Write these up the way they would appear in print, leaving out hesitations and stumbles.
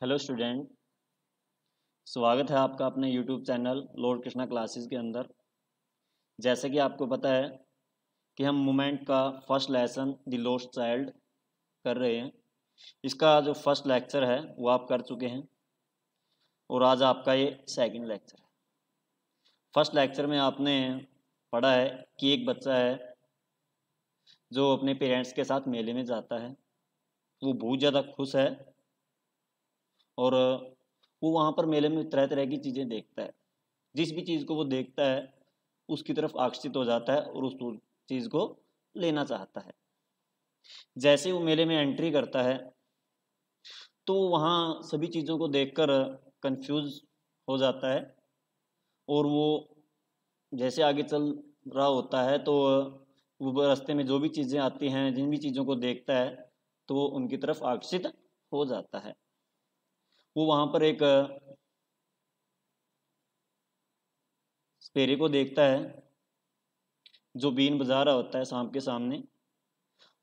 Hello student. स्वागत है आपका अपने YouTube channel Lord Krishna classes के अंदर। जैसे कि आपको पता है कि हम मोमेंट का first lesson the lost child कर रहे हैं। इसका जो फर्स्ट लेक्चर है वो आप कर चुके हैं और आज आपका ये सेकंड लेक्चर है। फर्स्ट लेक्चर में आपने पढ़ा है कि एक बच्चा है जो अपने पेरेंट्स के साथ मेले में जाता है। वो बहुत ज़्यादा खुश है और वो वहाँ पर मेले में तरह तरह की चीज़ें देखता है। जिस भी चीज़ को वो देखता है उसकी तरफ आकर्षित हो जाता है और उस चीज़ को लेना चाहता है। जैसे वो मेले में एंट्री करता है तो वहाँ सभी चीज़ों को देखकर कंफ्यूज हो जाता है और वो जैसे आगे चल रहा होता है तो वो रास्ते में जो भी चीज़ें आती हैं, जिन भी चीज़ों को देखता है तो वो उनकी तरफ आकर्षित हो जाता है। वो वहाँ पर एक स्पेरे को देखता है जो बीन बजा रहा होता है सांप के सामने।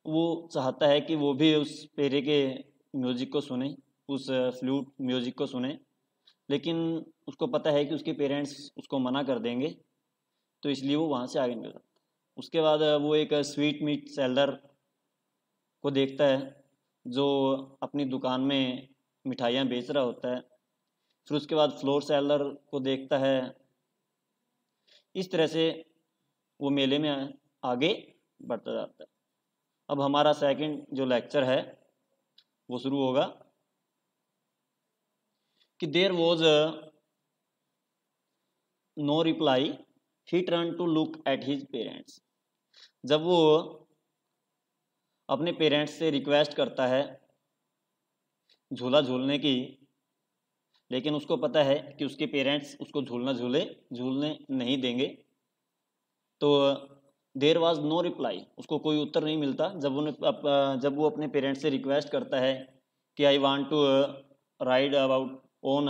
वो चाहता है कि वो भी उस पेरे के म्यूजिक को सुने, उस फ्लूट म्यूजिक को सुने, लेकिन उसको पता है कि उसके पेरेंट्स उसको मना कर देंगे, तो इसलिए वो वहाँ से आगे निकल जाता है। उसके बाद वो एक स्वीट मीट सेलर को देखता है जो अपनी दुकान में मिठाइयाँ बेच रहा होता है। फिर उसके बाद फ्लोर सेलर को देखता है। इस तरह से वो मेले में आगे बढ़ता जाता है। अब हमारा सेकंड जो लेक्चर है वो शुरू होगा कि there was no reply, he turn to look at his parents. जब वो अपने पेरेंट्स से रिक्वेस्ट करता है झूला झूलने की, लेकिन उसको पता है कि उसके पेरेंट्स उसको झूलने नहीं देंगे, तो देयर वाज नो रिप्लाई, उसको कोई उत्तर नहीं मिलता। जब वो अपने पेरेंट्स से रिक्वेस्ट करता है कि I want to ride about on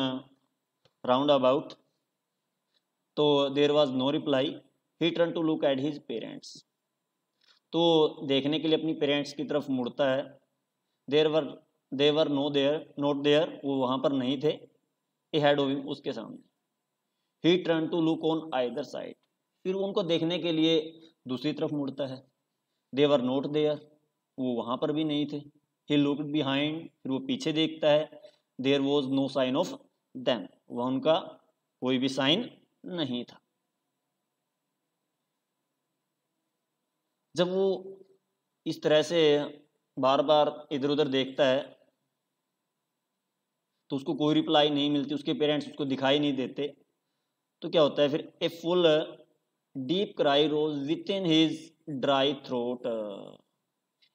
roundabout, तो there was no reply, he turn to look at his parents. तो देखने के लिए अपनी पेरेंट्स की तरफ मुड़ता है। देर वर देवर नो देयर नॉट देयर, वो वहाँ पर नहीं थे। ए हेड ऑफ हिम, उसके सामने। He turn to look on either side, फिर उनको देखने के लिए दूसरी तरफ मुड़ता है। देवर नॉट देयर, वो वहाँ पर भी नहीं थे। ही लुक्ड बिहाइंड, फिर वो पीछे देखता है। There was no sign of them, वह उनका कोई भी साइन नहीं था। जब वो इस तरह से बार बार इधर उधर देखता है तो उसको कोई रिप्लाई नहीं मिलती, उसके पेरेंट्स उसको दिखाई नहीं देते। तो क्या होता है फिर, a full deep cry rose within his dry throat.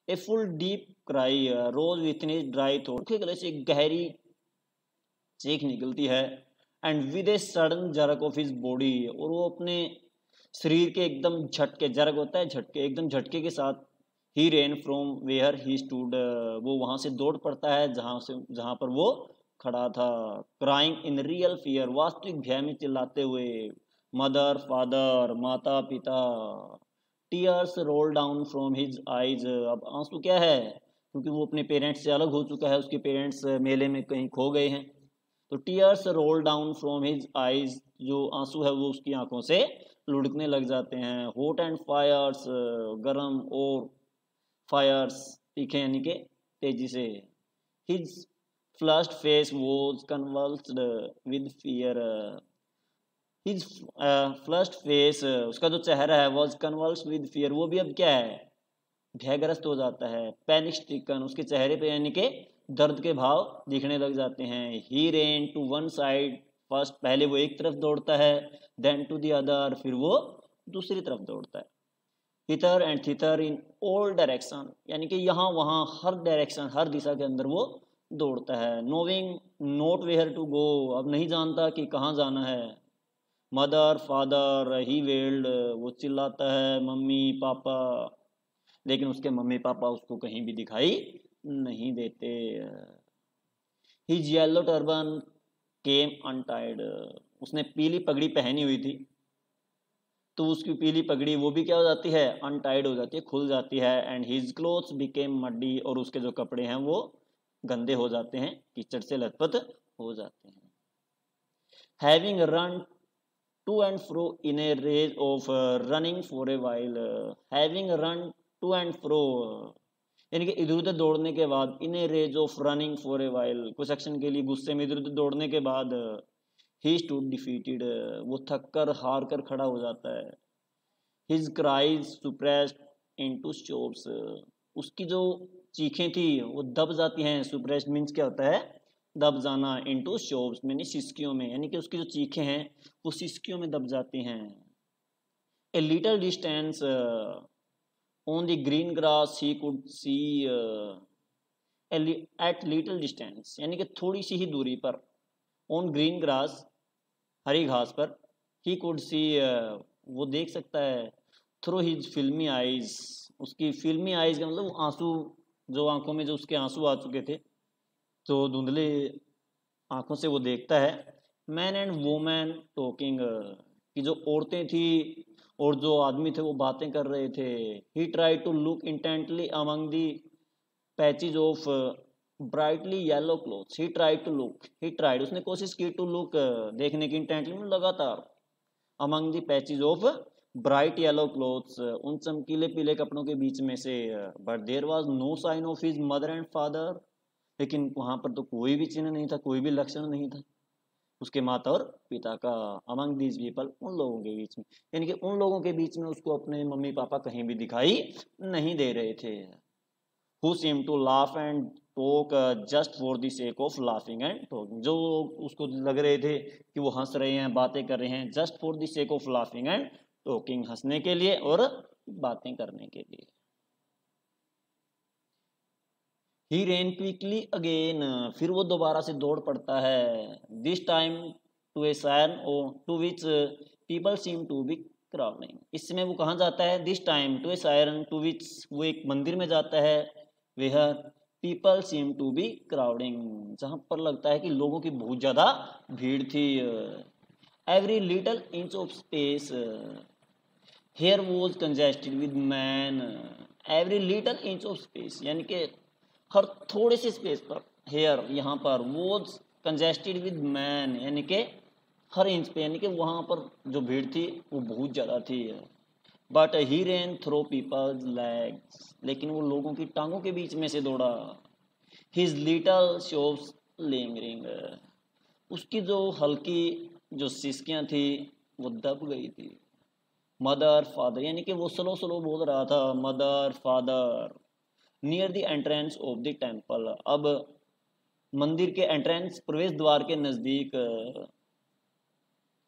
A full deep cry rose within his dry throat, के गले से एक गहरी चीख निकलती है। And with a sudden jerk of his body, और वो अपने शरीर के एकदम झटके, जर्क होता है झटके, एकदम झटके के साथ ही ran from where he stood, वो वहां से दौड़ पड़ता है जहां पर वो खड़ा था। क्राइंग इन रियल फियर, वास्तविक भय में चिल्लाते हुए। मदर फादर, माता पिता। Tears roll down from his eyes, अब आंसू क्या है, क्योंकि वो अपने पेरेंट्स से अलग हो चुका है, उसके पेरेंट्स मेले में कहीं खो गए हैं। तो tears roll down from his eyes, जो आंसू है वो उसकी आंखों से लुढ़कने लग जाते हैं। हॉट एंड फायर्स, गरम और फायर्स तीखे यानी के तेजी से। His flushed face was convulsed with fear, his flushed face, उसका जो चेहरा है वॉज कन्वल्स्ड विद फियर, वो भी अब क्या है, भयग्रस्त हो जाता है। पैनिक स्ट्रिकन, उसके चेहरे पे यानी के दर्द के भाव दिखने लग जाते हैं। He ran to one side first, पहले वो एक तरफ दौड़ता है, देन टू द अदर, फिर वो दूसरी तरफ दौड़ता है। Hither and thither in all direction, यानी कि यहाँ वहाँ हर डायरेक्शन, हर दिशा के अंदर वो दौड़ता है। Knowing not where to go, अब नहीं जानता कि कहाँ जाना है। मदर फादर ही वेल्ड, वो चिल्लाता है मम्मी पापा, लेकिन उसके मम्मी पापा उसको कहीं भी दिखाई नहीं देते। हिज येलो टर्बन केम अनटाइड, उसने पीली पगड़ी पहनी हुई थी, तो उसकी पीली पगड़ी वो भी क्या हो जाती है, अनटाइड हो जाती है, खुल जाती है। And his clothes became muddy, और उसके जो कपड़े हैं वो गंदे हो जाते हैं, कीचड़ से लथपथ हो जाते हैं। Having run to and fro in a rage of running for a while, having run to and fro यानी कि इधर उधर दौड़ने के बाद, in a rage of running for a while कुछ सेक्शन के लिए गुस्से में इधर उधर दौड़ने के बाद, ही स्टूड डिफीटेड वो थक कर हार कर खड़ा हो जाता है। हिज क्राइज सुप्रेस्ड इनटू शोप्स उसकी जो चीखें थी वो दब जाती हैं। सुप्रेस्ड मीन्स क्या होता है, दब जाना, इनटू शोप्स यानी सिसकियों में, यानी कि उसकी जो चीखें हैं वो सिसकियों में दब जाती हैं। A little distance on the green grass he could see at little distance यानी कि थोड़ी सी ही दूरी पर, ऑन ग्रीन ग्रास हरी घास पर, ही कुड सी वो देख सकता है, थ्रू हिज फिल्मी आइज उसकी फिल्मी आइज का मतलब आंसू, जो आंखों में जो उसके आंसू आ चुके थे तो धुंधले आंखों से वो देखता है। मैन एंड वुमेन टॉकिंग कि जो औरतें थी और जो आदमी थे वो बातें कर रहे थे। He try to look intently among the patches of brightly yellow clothes, he tried to look, he tried उसने कोशिश की, टू लुक देखने की, इंटेंटली लगातार, among the patches of bright yellow clothes उन चमकीले पीले कपड़ों के बीच में से, but there was no sign of his mother and father लेकिन वहां पर तो कोई भी चिन्ह नहीं था, कोई भी लक्षण नहीं था उसके माता और पिता का। अमंग दीज पीपल उन लोगों के बीच में, यानी कि उन लोगों के बीच में उसको अपने मम्मी पापा कहीं भी दिखाई नहीं दे रहे थे। who seem to laugh and talk just for the sake of laughing and talking, जो उसको लग रहे थे कि वो हंस रहे हैं, बातें कर रहे हैं, just for the sake of laughing and talking, हंसने के लिए और बातें करने के लिए। He ran quickly again, फिर वो दोबारा से दौड़ पड़ता है। This time to a sign to which people seem to be crowding, इस समय वो कहाँ जाता है? This time to a siren to which वो एक मंदिर में जाता है, where people seem to be crowding, जहाँ पर लगता है कि लोगों की बहुत ज़्यादा भीड़ थी। Every little inch of space here was congested with man, every little inch of space यानी कि हर थोड़े से स्पेस पर, हेयर यहाँ पर, वॉज कंजेस्टेड विद मैन यानी कि हर इंच पे, यानी कि वहाँ पर जो भीड़ थी वो बहुत ज़्यादा थी। But he ran through people's legs, लेकिन वो लोगों की टांगों के बीच में से दौड़ा। हिज लिटल शोप्स लिंगरिंग, उसकी जो हल्की जो सिसकियाँ थी वो दब गई थी। मदर फादर यानी कि वो स्लो स्लो बोल रहा था, mother father, near the entrance of the temple, अब मंदिर के एंट्रेंस प्रवेश द्वार के नज़दीक।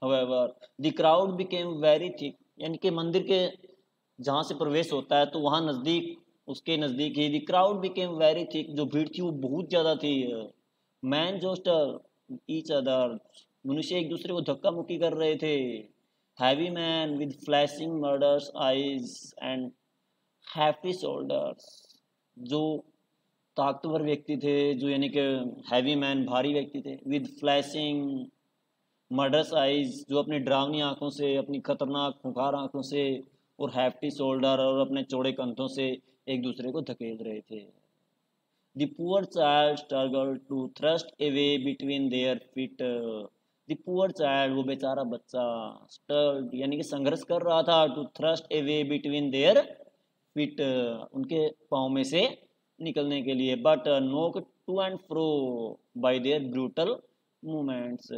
however the crowd became very thick, यानी कि मंदिर के जहाँ से प्रवेश होता है तो वहाँ नज़दीक, उसके नज़दीक ही, the crowd became very thick, जो भीड़ थी वो बहुत ज़्यादा थी। मैन जोस्टर ईच अदर, मनुष्य एक दूसरे को धक्का मुक्की कर रहे थे। Heavy man with flashing murders eyes and heavy shoulders, जो ताकतवर व्यक्ति थे, जो यानी कि हैवी मैन भारी व्यक्ति थे, विद फ्लैशिंग मर्डर्स आइज, जो अपनी डरावनी आंखों से, अपनी खतरनाक खुंखार आंखों से, और हैफ्टी शोल्डर, और अपने चौड़े कंधों से एक दूसरे को धकेल रहे थे। The poor child struggle to thrust away between their feet, the poor child वो बेचारा बच्चा, स्टर्ड यानी कि संघर्ष कर रहा था, to thrust away between their feet उनके पाँव में से निकलने के लिए, but knock to and fro by their brutal movements,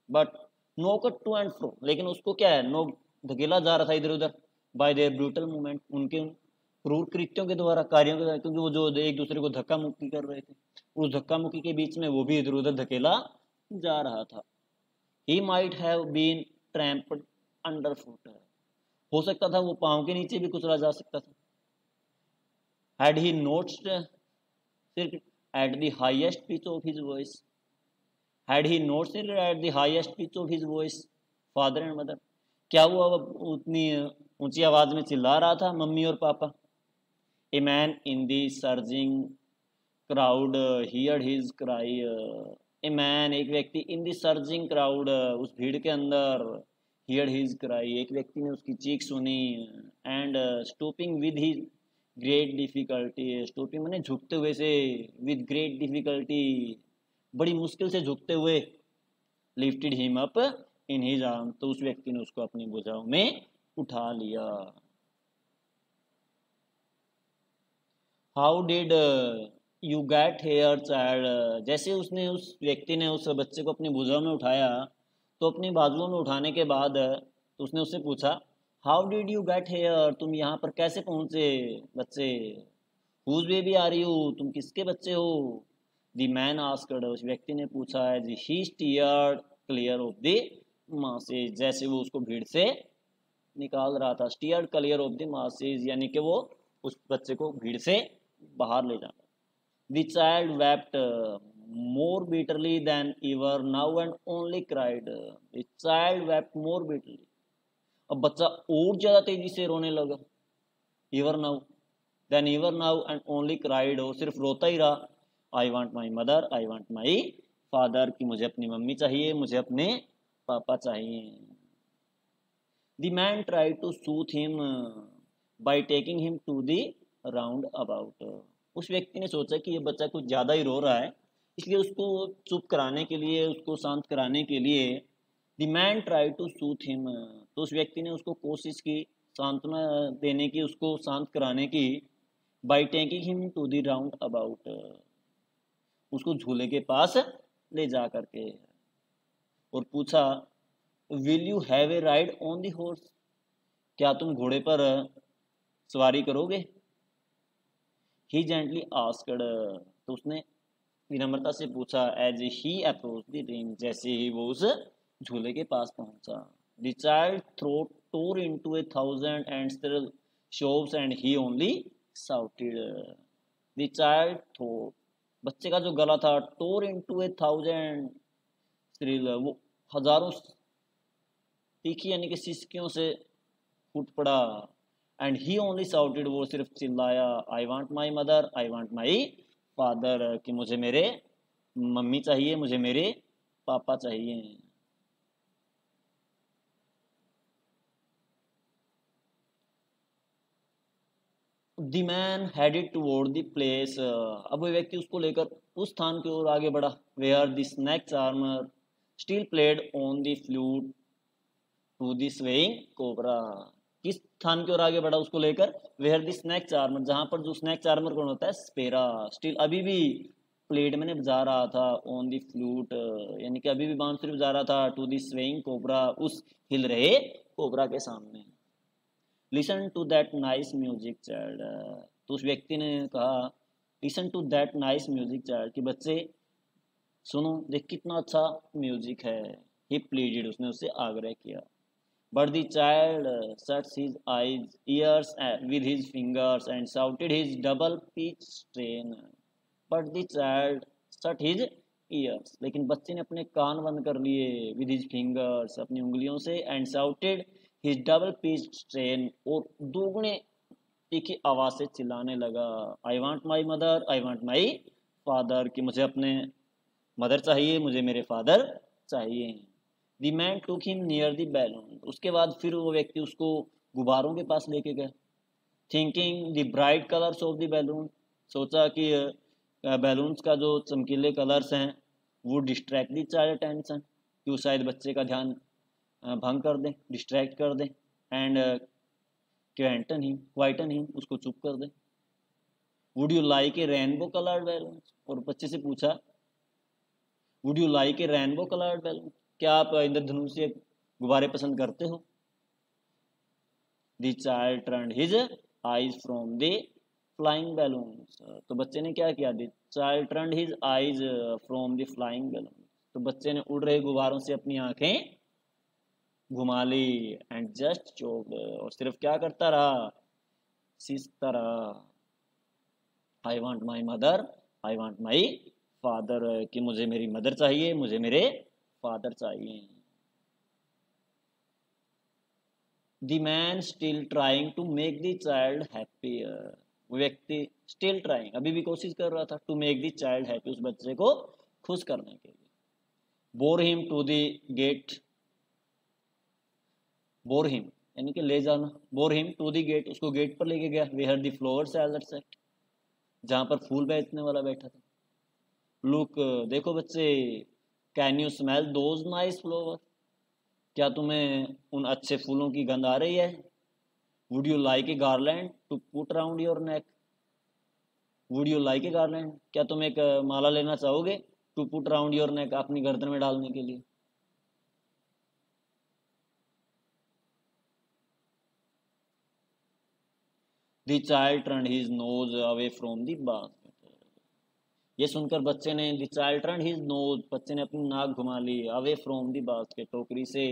but knock to and fro, लेकिन उसको क्या है, नोक धकेला जा रहा था इधर उधर, बाय देयर ब्रूटल मूवमेंट उनके क्रूर कृत्यों के द्वारा, कार्यों के द्वारा, क्योंकि वो जो एक दूसरे को धक्का मुक्की कर रहे थे, उस धक्का मुक्की के बीच में वो भी इधर उधर धकेला जा रहा था। He might have been tramped under foot, हो सकता था वो पाँव के नीचे भी कुचला जा सकता था। Had he noticed at the highest pitch of his voice, had he noticed at the highest pitch of his voice father and mother, क्या वो अब उतनी ऊंची आवाज में चिल्ला रहा था मम्मी और पापा? A man in the surging crowd heard his cry, a man एक व्यक्ति in the surging crowd उस भीड़ के अंदर, heard his cry एक व्यक्ति ने उसकी चीख सुनी, and stooping with his great difficulty, stooping मैंने झुकते हुए से, विद ग्रेट डिफिकल्टी, बड़ी मुश्किल से झुकते हुए, lifted him up in his arm, तो उस व्यक्ति ने उसको अपनी भुजाओं में उठा लिया। How did you get here child, जैसे उसने उस व्यक्ति ने उस बच्चे को अपनी भुजाओं में उठाया, तो अपनी बाजुओं में उठाने के बाद तो उसने उससे पूछा, how did you get here, तुम यहाँ पर कैसे पहुंचे बच्चे, हुज बेबी आर यू, तुम किसके बच्चे हो, द मैन आस्क्ड, उस व्यक्ति ने पूछा है, he steered clear of the masses, जैसे वो उसको भीड़ से निकाल रहा था, steered clear of the masses, यानी कि वो उस बच्चे को भीड़ से बाहर ले जाना। The child wept more bitterly than ever now and only cried, the child wept more bitterly, अब बच्चा और ज्यादा तेजी से रोने लगा, ever now then ever now and only cried, वो सिर्फ रोता ही रहा, I want my mother, I want my father, कि मुझे अपनी मम्मी चाहिए, मुझे अपने पापा चाहिए। The man tried to soothe him by taking him to the round about, उस व्यक्ति ने सोचा कि ये बच्चा कुछ ज़्यादा ही रो रहा है, इसलिए उसको चुप कराने के लिए, उसको शांत कराने के लिए, the man try to soothe him, तो उस व्यक्ति ने उसको कोशिश की सांत्वना देने की, उसको शांत कराने की, by taking him to the roundabout, उसको झूले के पास ले जा करके, और पूछा, will you have a ride on the horse, क्या तुम घोड़े पर सवारी करोगे, ही जेंटली आस्क्ड, तो उसने विनम्रता से पूछा, as he approach the ring, जैसे ही वो उस झूले के पास पहुंचा। The child throat tore into 1,000 and still shoves and he only shouted, the child throat, बच्चे का जो गला था, टोर इनटू 1,000 स्टिल, वो हजारों तीखी यानी कि सिसकियों से फूट पड़ा, एंड ही ओनली शाउटेड, वो सिर्फ चिल्लाया, आई want my mother, I want my father, कि मुझे मेरे मम्मी चाहिए, मुझे मेरे पापा चाहिए। The man headed toward the place, अब वो व्यक्ति उसको लेकर उस स्थान की ओर आगे बढ़ा, where the snake charmer still played on the flute to the swaying cobra, किस स्थान की ओर आगे बढ़ा उसको लेकर, वेयर द स्नेक चार्मर, जहां पर जो स्नेक चार्मर कौन होता है, स्पेरा, स्टिल अभी भी प्लेड मैंने बजा रहा था, ऑन द फ्लूट यानी कि अभी भी बांसुरी बजा रहा था, टू द स्वेइंग कोबरा, उस हिल रहे कोबरा के सामने। Listen to that nice music child, तो उस व्यक्ति ने कहा, listen to that nice music child, कि बच्चे सुनो, देख कितना अच्छा म्यूजिक है, ही प्लीडेड, उसने उससे आग्रह किया। But the child shuts his eyes ears with his fingers and shouted his double pitch strain, but the child shut his years, लेकिन बच्चे ने अपने कान बंद कर लिए, विद हिज फिंगर्स, अपनी उंगलियों से, and shouted his double pitch strain, और दोगुने तीखी आवाज से चिल्लाने लगा, आई want my mother, I want my father, कि मुझे अपने मदर चाहिए, मुझे मेरे फादर चाहिए। The man took him near the balloon, उसके बाद फिर वो व्यक्ति उसको गुब्बारों के पास लेके गया, thinking the bright colours of the balloon, सोचा कि बैलून्स का जो चमकीले कलर्स हैं वो डिस्ट्रैक्ट दी चाइल्ड अटेंशन, कि वो शायद बच्चे का ध्यान भंग कर दें, डिस्ट्रैक्ट कर दें, एंड क्वाइटन हिम, उसको चुप कर दें। Would you like A rainbow coloured balloon, और बच्चे से पूछा, would you like A rainbow coloured balloon, क्या आप इंद्रधनुषीय गुब्बारे पसंद करते हो। The child turned his eyes from the flying balloons, तो बच्चे ने क्या किया, the child turned his eyes from the flying balloon, तो बच्चे ने उड़ रहे गुब्बारों से अपनी आंखें घुमा ली, एंड जस्ट चोक्ड, और सिर्फ क्या करता रहा, सिसकता रहा, I want my mother, I want my father, कि मुझे मेरी मदर चाहिए, मुझे मेरे फादर चाहिए। The man still trying to make the child happy, वो व्यक्ति स्टिल ट्राइंग, अभी भी कोशिश कर रहा था, to make the child happy, उस बच्चे को खुश करने के लिए। Bore him to the gate, bore him, यानी कि ले जाना। Bore him to the gate, उसको गेट पर लेके गया। Where the flower seller sat, जहाँ पर फूल बेचने वाला बैठा था। लुक, देखो बच्चे, can you smell those nice flower, क्या तुम्हें उन अच्छे फूलों की गंध आ रही है। Would you like a garland to put around your neck, would you like a garland, क्या तुम एक माला लेना चाहोगे, to put around your neck, अपनी गर्दन में डालने के लिए। The child turned his nose away from the basket, ये सुनकर बच्चे ने, the child turned his nose, बच्चे ने अपनी नाक घुमा ली, अवे फ्रॉम द बास्केट, टोकरी से,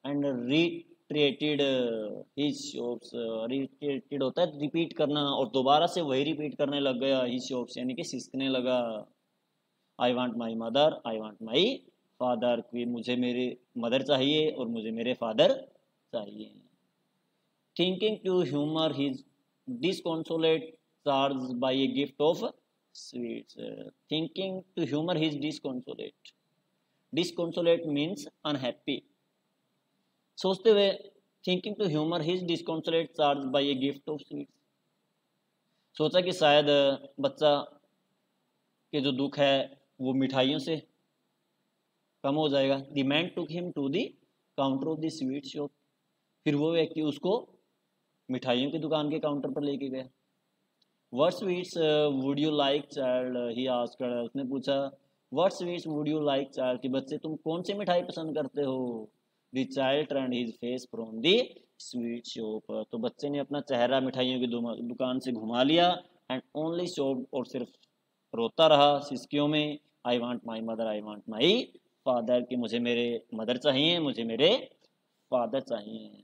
and retreated his shops, retreated होता है रिपीट करना, और दोबारा से वही रिपीट करने लग गया, हिज शॉप्स यानी कि सिसकने लगा। आई want my mother, I want my father, कि मुझे मेरे मदर चाहिए और मुझे मेरे फादर चाहिए। Thinking to humour his disconsolate charge by a gift of sweets, thinking to humor his disconsolate, disconsolate means unhappy, सोचते हुए, thinking to humor his disconsolate charge by a gift of sweets, सोचा कि शायद बच्चा के जो दुख है वो मिठाइयों से कम हो जाएगा। The man took him to the counter of the sweet shop, फिर वो व्यक्ति उसको मिठाइयों की दुकान के काउंटर पर लेके गया। What sweets would you like child, he asked, उसने पूछा what sweets would you like child, कि बच्चे तुम कौन सी मिठाई पसंद करते हो। The child turned his face from the sweet shop, तो बच्चे ने अपना चेहरा मिठाइयों की दुकान से घुमा लिया, एंड ओनली शॉप, और सिर्फ रोता रहा सिसकियों में, आई want my mother, I want my father, कि मुझे मेरे मदर चाहिए, मुझे मेरे फादर चाहिए।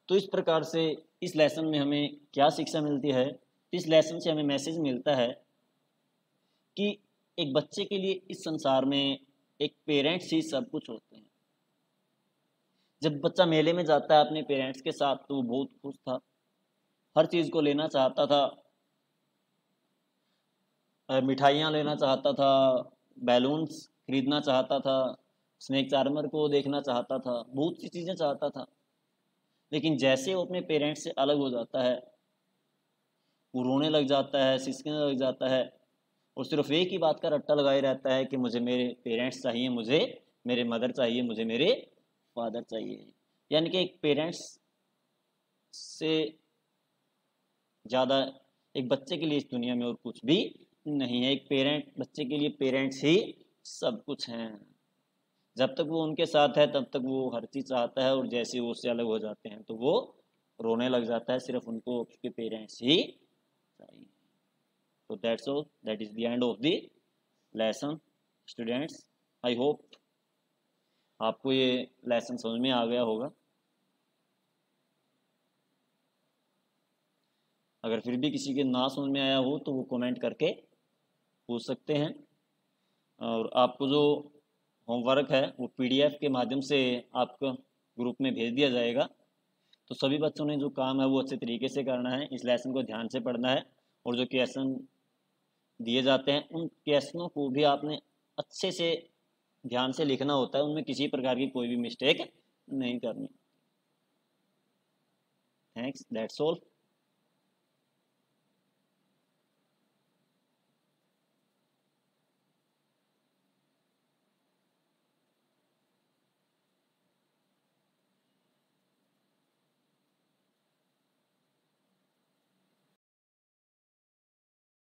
तो इस प्रकार से इस लेसन में हमें क्या शिक्षा मिलती है, इस लेसन से हमें मैसेज मिलता है कि एक बच्चे के लिए इस संसार में एक पेरेंट्स ही सब कुछ होते हैं। जब बच्चा मेले में जाता है अपने पेरेंट्स के साथ तो वो बहुत खुश था, हर चीज़ को लेना चाहता था, मिठाइयाँ लेना चाहता था, बैलून्स खरीदना चाहता था, स्नेक चार्मर को देखना चाहता था, बहुत सी चीज़ें चाहता था। लेकिन जैसे वो अपने पेरेंट्स से अलग हो जाता है, वो रोने लग जाता है, सिसकने लग जाता है, और सिर्फ एक ही बात का रट्टा लगाए रहता है कि मुझे मेरे पेरेंट्स चाहिए, मुझे मेरे मदर चाहिए, मुझे मेरे फादर चाहिए। यानी कि एक पेरेंट्स से ज़्यादा एक बच्चे के लिए इस दुनिया में और कुछ भी नहीं है। एक पेरेंट, बच्चे के लिए पेरेंट्स ही सब कुछ हैं। जब तक वो उनके साथ है तब तक वो हर चीज़ चाहता है, और जैसे वो उससे अलग हो जाते हैं तो वो रोने लग जाता है, सिर्फ उनको उसके पेरेंट्स ही चाहिए। तो that's all, that is the end of the lesson students. I hope आपको ये लेसन समझ में आ गया होगा। अगर फिर भी किसी के ना समझ में आया हो तो वो कमेंट करके पूछ सकते हैं, और आपको जो होमवर्क है वो पीडीएफ के माध्यम से आपको ग्रुप में भेज दिया जाएगा। तो सभी बच्चों ने जो काम है वो अच्छे तरीके से करना है, इस लेसन को ध्यान से पढ़ना है, और जो क्वेश्चन दिए जाते हैं उन क्वेश्चनों को भी आपने अच्छे से ध्यान से लिखना होता है, उनमें किसी प्रकार की कोई भी मिस्टेक नहीं करनी। Thanks, that's all.